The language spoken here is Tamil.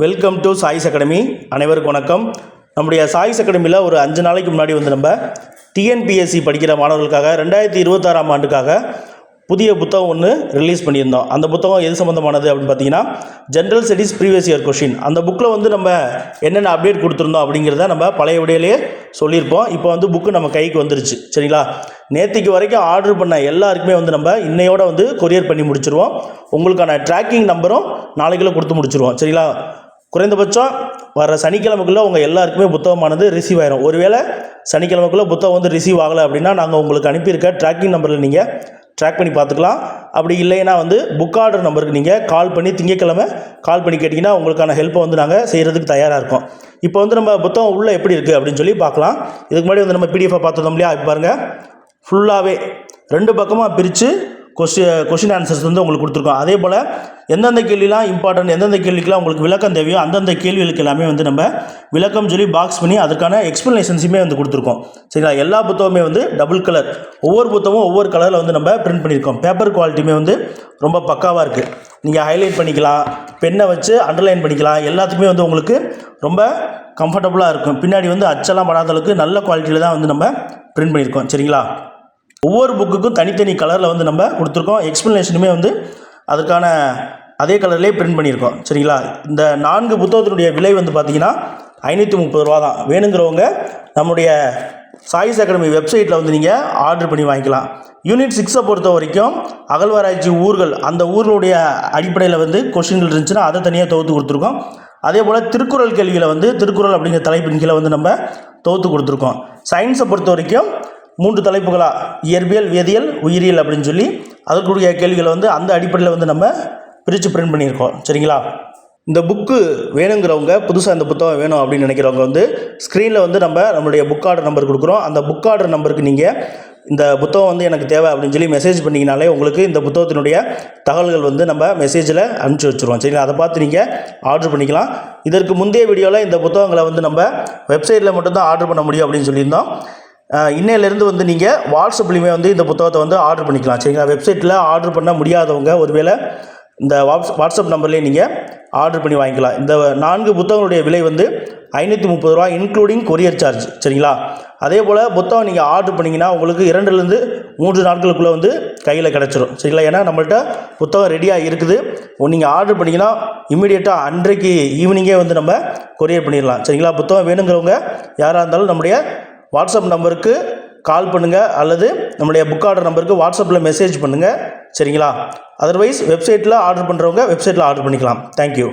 Welcome to choice academy. அனைவருக்கும் வணக்கம். நம்முடைய சாய்ஸ் அகாடமியில் ஒரு 5 நாளைக்கு முன்னாடி நம்ம டிஎன்பிஎஸ்சி படிக்கிற மாணவர்களுக்காக 2026ஆம் ஆண்டுக்காக புதிய புத்தகம் ஒன்று ரிலீஸ் பண்ணியிருந்தோம். அந்த புத்தகம் எது சம்மந்தமானது அப்படின்னு பார்த்தீங்கன்னா, general studies previous year question. அந்த புக்கில் நம்ம என்னென்ன அப்டேட் கொடுத்துருந்தோம் அப்படிங்கிறத நம்ம பழைய விடையிலேயே சொல்லியிருப்போம். இப்போ புக்கு நம்ம கைக்கு வந்துருச்சு. சரிங்களா? நேற்றுக்கு வரைக்கும் ஆர்டர் பண்ண எல்லாருக்குமே நம்ம இன்னையோட கொரியர் பண்ணி முடிச்சிருவோம். உங்களுக்கான ட்ராக்கிங் நம்பரும் நாளைக்குள்ளே கொடுத்து முடிச்சிருவோம். சரிங்களா? குறைந்தபட்சம் வர சனிக்கிழமைக்குள்ளே உங்கள் எல்லாருக்குமே புத்தகமானது ரிசீவ் ஆயிரும். ஒருவேளை சனிக்கிழமைக்குள்ளே புத்தகம் ரிசீவ் ஆகலை அப்படின்னா நாங்கள் உங்களுக்கு அனுப்பியிருக்க ட்ராக்கிங் நம்பரில் நீங்கள் ட்ராக் பண்ணி பார்த்துக்கலாம். அப்படி இல்லைன்னா புக் ஆர்டர் நம்பருக்கு நீங்கள் கால் பண்ணி திங்கக்கிழமை கால் பண்ணி கேட்டிங்கன்னா உங்களுக்கான ஹெல்ப்பை நாங்கள் செய்கிறதுக்கு தயாராக இருக்கோம். இப்போ நம்ம புத்தகம் உள்ளே எப்படி இருக்குது அப்படின்னு சொல்லி பார்க்கலாம். இதுக்கு முன்னாடி நம்ம பிடிஎஃபை பார்த்துருந்தோம் இல்லையா? இப்போ பாருங்கள், ஃபுல்லாகவே 2 பக்கமாக பிரித்து கொஷின் ஆன்சர்ஸ் உங்களுக்கு கொடுத்துருக்கோம். அதே போல் எந்தெந்த கேள்விலாம் இம்பார்ட்டன்ட், எந்தெந்த கேள்விக்கெலாம் உங்களுக்கு விளக்கம் தேவையோ அந்தந்த கேள்விகளுக்கு எல்லாமே நம்ம விளக்கம் சொல்லி பாக்ஸ் பண்ணி அதற்கான எக்ஸ்ப்ளனேஷன்ஸுமே கொடுத்துருக்கோம். சரிங்களா? எல்லா புத்தகமே டபுள் கலர், ஒவ்வொரு புத்தகமும் ஒவ்வொரு கலரில் நம்ம பிரிண்ட் பண்ணியிருக்கோம். பேப்பர் குவாலிட்டியுமே ரொம்ப பக்காவாக இருக்குது. நீங்கள் ஹைலைட் பண்ணிக்கலாம், பென்னை வச்சு அண்டர்லைன் பண்ணிக்கலாம். எல்லாத்துக்குமே உங்களுக்கு ரொம்ப கம்ஃபர்டபுளாக இருக்கும். பின்னாடி அச்செல்லாம் படாத அளவுக்கு நல்ல குவாலிட்டியில் தான் நம்ம பிரிண்ட் பண்ணியிருக்கோம். சரிங்களா? ஒவ்வொரு புக்குக்கும் தனித்தனி கலரில் நம்ம கொடுத்துருக்கோம். எக்ஸ்ப்ளனேஷனுமே அதுக்கான அதே கலர்லேயே பிரிண்ட் பண்ணியிருக்கோம். சரிங்களா? இந்த 4 புத்தகத்தினுடைய விலை பார்த்தீங்கன்னா 530 ரூபா தான். வேணுங்கிறவங்க நம்முடைய சாய்ஸ் அகாடமி வெப்சைட்டில் நீங்கள் ஆர்டர் பண்ணி வாங்கிக்கலாம். யூனிட் 6 பொறுத்த வரைக்கும் அகழ்வாராய்ச்சி ஊர்கள், அந்த ஊர்களுடைய அடிப்படையில் கொஷின்கள் இருந்துச்சுன்னா அதை தனியாக தொகுத்து கொடுத்துருக்கோம். அதே போல் திருக்குறள் கேள்வியில் திருக்குறள் அப்படிங்கிற தலைப்பின் கீழே நம்ம தொகுத்து கொடுத்துருக்கோம். சயின்ஸை பொறுத்த வரைக்கும் 3 தலைப்புகளாக இயற்பியல், வேதியியல், உயிரியல் அப்படின்னு சொல்லி அதற்குரிய கேள்விகளை அந்த அடிப்படையில் நம்ம பிரித்து பிரிண்ட் பண்ணியிருக்கோம். சரிங்களா? இந்த புக்கு வேணுங்கிறவங்க, புதுசாக இந்த புத்தகம் வேணும் அப்படின்னு நினைக்கிறவங்க ஸ்க்ரீனில் நம்மளுடைய புக் ஆர்டர் நம்பர் கொடுக்குறோம். அந்த புக் ஆர்டர் நம்பருக்கு நீங்கள் இந்த புத்தகம் எனக்கு தேவை அப்படின்னு சொல்லி மெசேஜ் பண்ணிங்கனாலே உங்களுக்கு இந்த புத்தகத்தினுடைய தகவல்கள் நம்ம மெசேஜில் அனுப்பிச்சி வச்சுருவோம். சரிங்களா? அதை பார்த்து நீங்கள் ஆர்டர் பண்ணிக்கலாம். இதற்கு முந்தைய வீடியோவில் இந்த புத்தகங்களை நம்ம வெப்சைட்டில் மட்டும்தான் ஆர்டர் பண்ண முடியும் அப்படின்னு சொல்லியிருந்தோம். இன்னையிலேருந்து நீங்கள் வாட்ஸ்அப்லேயுமே இந்த புத்தகத்தை ஆர்டர் பண்ணிக்கலாம். சரிங்களா? வெப்சைட்டில் ஆர்டர் பண்ண முடியாதவங்க ஒருவேளை இந்த வாட்ஸ்அப் நம்பர்லேயே நீங்கள் ஆர்டர் பண்ணி வாங்கிக்கலாம். இந்த 4 புத்தகங்களுடைய விலை 530 ரூபா இன்க்ளூடிங் கொரியர் சார்ஜ். சரிங்களா? அதே போல் புத்தகம் நீங்கள் ஆர்டர் பண்ணிங்கன்னா உங்களுக்கு 2லேருந்து 3 நாட்களுக்குள்ளே கையில் கிடச்சிரும். சரிங்களா? ஏன்னா நம்மள்ட்ட புத்தகம் ரெடியாக இருக்குது. நீங்கள் ஆர்டர் பண்ணிங்கன்னா இமீடியட்டாக அன்றைக்கு ஈவினிங்கே நம்ம கொரியர் பண்ணிடலாம். சரிங்களா? புத்தகம் வேணுங்கிறவங்க யாராக இருந்தாலும் நம்முடைய வாட்ஸ்அப் நம்பருக்கு கால் பண்ணுங்கள் அல்லது நம்முடைய புக் ஆர்டர் நம்பருக்கு வாட்ஸ்அப்பில் மெசேஜ் பண்ணுங்கள். சரிங்களா? அதர்வைஸ் வெப்சைட்டில் ஆர்டர் பண்ணுறவங்க வெப்சைட்டில் ஆர்டர் பண்ணிக்கலாம். தேங்க்யூ.